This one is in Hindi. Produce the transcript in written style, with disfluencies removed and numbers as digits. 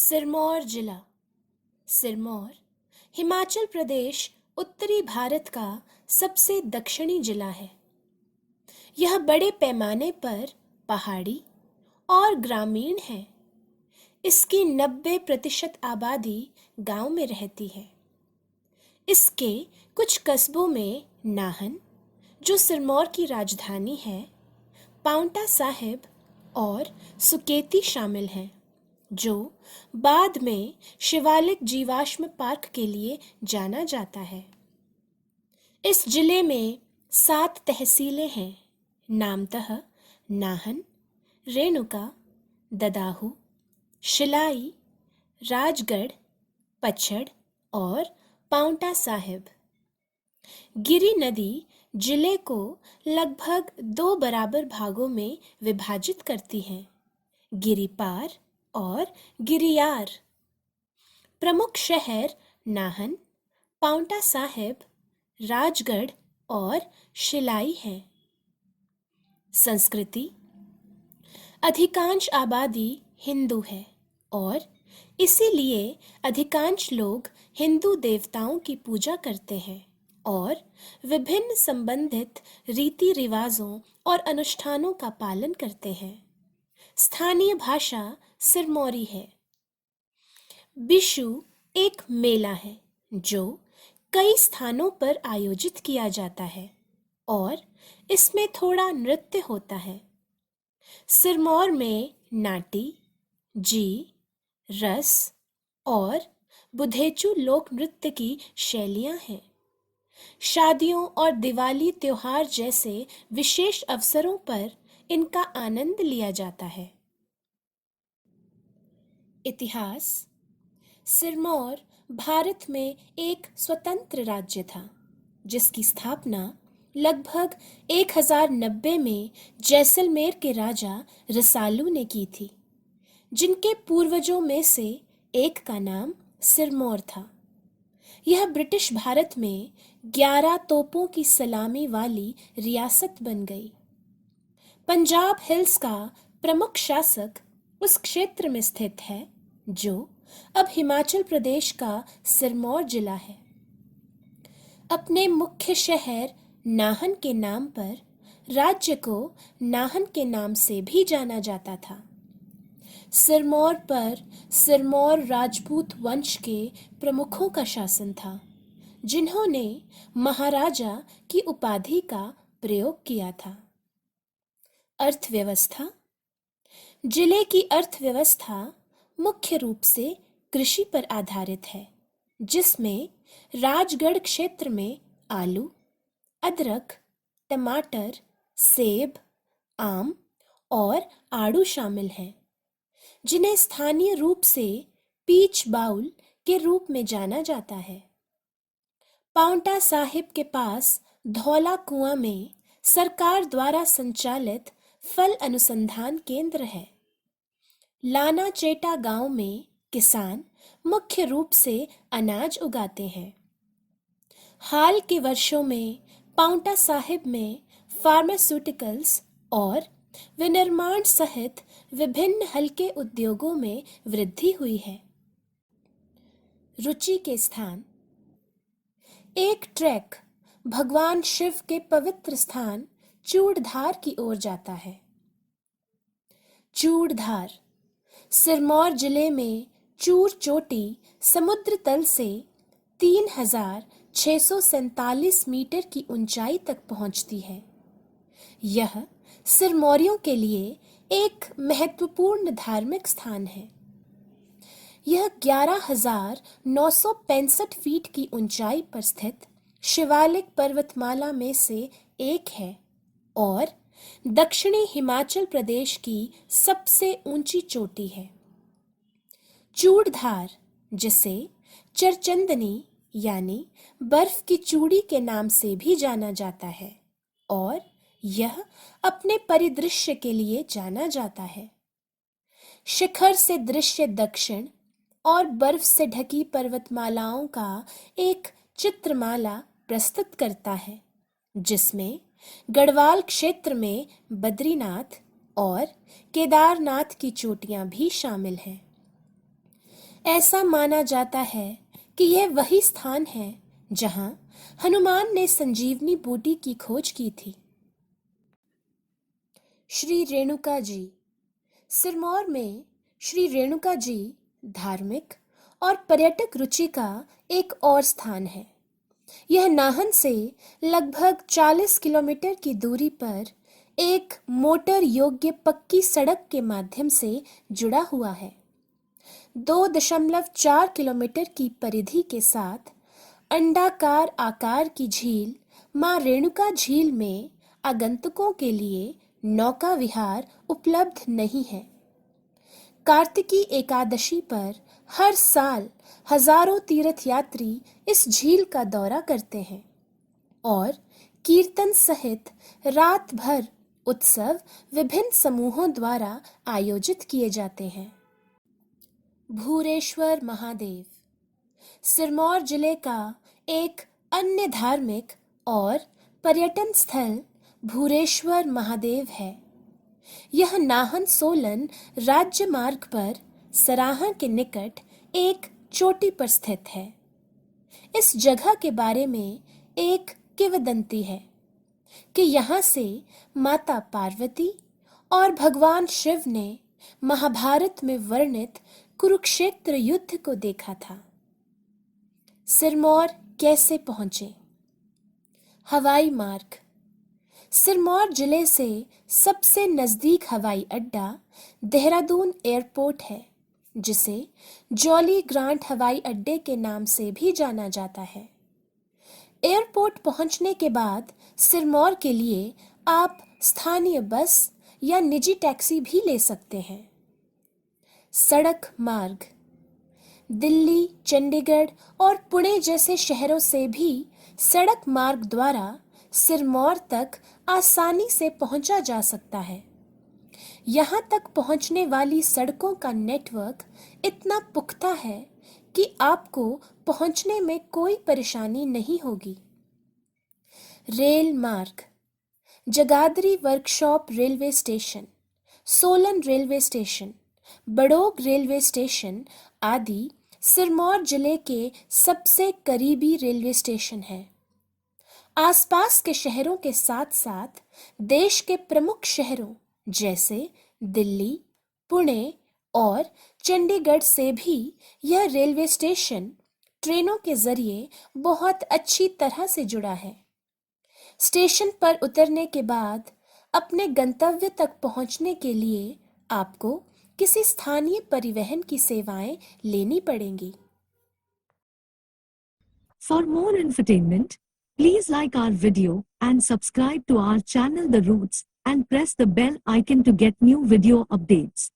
सिरमौर जिला। सिरमौर हिमाचल प्रदेश उत्तरी भारत का सबसे दक्षिणी जिला है। यह बड़े पैमाने पर पहाड़ी और ग्रामीण है। इसकी 90% आबादी गांव में रहती है। इसके कुछ कस्बों में नाहन, जो सिरमौर की राजधानी है, पांवटा साहिब और सुकेती शामिल हैं, जो बाद में शिवालिक जीवाश्म पार्क के लिए जाना जाता है। इस जिले में 7 तहसीलें हैं, नामतः नाहन, रेणुका, ददाहू, शिलाई, राजगढ़, पचड़ और पांवटा साहिब। गिरि नदी जिले को लगभग 2 बराबर भागों में विभाजित करती है, गिरिपार और गिरियार। प्रमुख शहर नाहन, पांवटा साहिब, राजगढ़ और शिलाई हैं। संस्कृति: अधिकांश आबादी हिंदू है और इसीलिए अधिकांश लोग हिंदू देवताओं की पूजा करते हैं और विभिन्न संबंधित रीति रिवाजों और अनुष्ठानों का पालन करते हैं। स्थानीय भाषा सिरमौरी है। बिशु एक मेला है जो कई स्थानों पर आयोजित किया जाता है और इसमें थोड़ा नृत्य होता है। सिरमौर में नाटी, जी, रस और बुधेचु लोक नृत्य की शैलियां हैं। शादियों और दिवाली त्योहार जैसे विशेष अवसरों पर इनका आनंद लिया जाता है। इतिहास: सिरमौर भारत में एक स्वतंत्र राज्य था, जिसकी स्थापना लगभग 1090 में जैसलमेर के राजा रसालू ने की थी, जिनके पूर्वजों में से एक का नाम सिरमौर था। यह ब्रिटिश भारत में 11 तोपों की सलामी वाली रियासत बन गई। पंजाब हिल्स का प्रमुख शासक उस क्षेत्र में स्थित है जो अब हिमाचल प्रदेश का सिरमौर जिला है। अपने मुख्य शहर नाहन के नाम पर राज्य को नाहन के नाम से भी जाना जाता था। सिरमौर पर सिरमौर राजपूत वंश के प्रमुखों का शासन था, जिन्होंने महाराजा की उपाधि का प्रयोग किया था। अर्थव्यवस्था: जिले की अर्थव्यवस्था मुख्य रूप से कृषि पर आधारित है, जिसमें राजगढ़ क्षेत्र में आलू, अदरक, टमाटर, सेब, आम और आड़ू शामिल हैं, जिन्हें स्थानीय रूप से पीच बाउल के रूप में जाना जाता है। पांवटा साहिब के पास धौला कुआं में सरकार द्वारा संचालित फल अनुसंधान केंद्र है। लाना चेटा गांव में किसान मुख्य रूप से अनाज उगाते हैं। हाल के वर्षों में पांवटा साहिब में फार्मास्यूटिकल्स और विनिर्माण सहित विभिन्न हल्के उद्योगों में वृद्धि हुई है। रुचि के स्थान: एक ट्रैक भगवान शिव के पवित्र स्थान चूड़धार की ओर जाता है। चूड़धार सिरमौर जिले में चूर चोटी समुद्र तल से 3647 मीटर की ऊंचाई तक पहुंचती है। यह सिरमौरियों के लिए एक महत्वपूर्ण धार्मिक स्थान है। यह 11,965 फीट की ऊंचाई पर स्थित शिवालिक पर्वतमाला में से एक है और दक्षिणी हिमाचल प्रदेश की सबसे ऊंची चोटी है। चूड़धार, जिसे चरचंदनी यानी बर्फ की चूड़ी के नाम से भी जाना जाता है, और यह अपने परिदृश्य के लिए जाना जाता है। शिखर से दृश्य दक्षिण और बर्फ से ढकी पर्वतमालाओं का एक चित्रमाला प्रस्तुत करता है, जिसमें गढ़वाल क्षेत्र में बद्रीनाथ और केदारनाथ की चोटियां भी शामिल हैं। ऐसा माना जाता है कि यह वही स्थान है जहां हनुमान ने संजीवनी बूटी की खोज की थी। श्री रेणुका जी। सिरमौर में श्री रेणुका जी धार्मिक और पर्यटक रुचि का एक और स्थान है। यह नाहन से लगभग 40 किलोमीटर की दूरी पर एक मोटर योग्य पक्की सड़क के माध्यम से जुड़ा हुआ है। 2.4 किलोमीटर की परिधि के साथ अंडाकार आकार की झील मां रेणुका झील में आगंतुकों के लिए नौका विहार उपलब्ध नहीं है। कार्तिकी एकादशी पर हर साल हजारों तीर्थयात्री इस झील का दौरा करते हैं और कीर्तन सहित रात भर उत्सव विभिन्न समूहों द्वारा आयोजित किए जाते हैं। भूरेश्वर महादेव सिरमौर जिले का एक अन्य धार्मिक और पर्यटन स्थल भूरेश्वर महादेव है। यह नाहन सोलन राज्य मार्ग पर सराहां के निकट एक चोटी पर स्थित है। इस जगह के बारे में एक किंवदंती है कि यहाँ से माता पार्वती और भगवान शिव ने महाभारत में वर्णित कुरुक्षेत्र युद्ध को देखा था। सिरमौर कैसे पहुंचे? हवाई मार्ग। सिरमौर जिले से सबसे नजदीक हवाई अड्डा देहरादून एयरपोर्ट है, जिसे जॉली ग्रांट हवाई अड्डे के नाम से भी जाना जाता है। एयरपोर्ट पहुंचने के बाद सिरमौर के लिए आप स्थानीय बस या निजी टैक्सी भी ले सकते हैं। सड़क मार्ग। दिल्ली, चंडीगढ़ और पुणे जैसे शहरों से भी सड़क मार्ग द्वारा सिरमौर तक आसानी से पहुंचा जा सकता है। यहाँ तक पहुंचने वाली सड़कों का नेटवर्क इतना पुख्ता है कि आपको पहुंचने में कोई परेशानी नहीं होगी। रेल मार्ग। Jagadhri workshop railway station, Solan railway station, Barog railway station आदि सिरमौर जिले के सबसे करीबी रेलवे स्टेशन हैं। आसपास के शहरों के साथ साथ देश के प्रमुख शहरों जैसे दिल्ली, पुणे और चंडीगढ़ से भी यह रेलवे स्टेशन ट्रेनों के जरिए बहुत अच्छी तरह से जुड़ा है। स्टेशन पर उतरने के बाद अपने गंतव्य तक पहुंचने के लिए आपको किसी स्थानीय परिवहन की सेवाएं लेनी पड़ेंगी। For more entertainment, please like our video and subscribe to our channel The Roots and press the bell icon to get new video updates.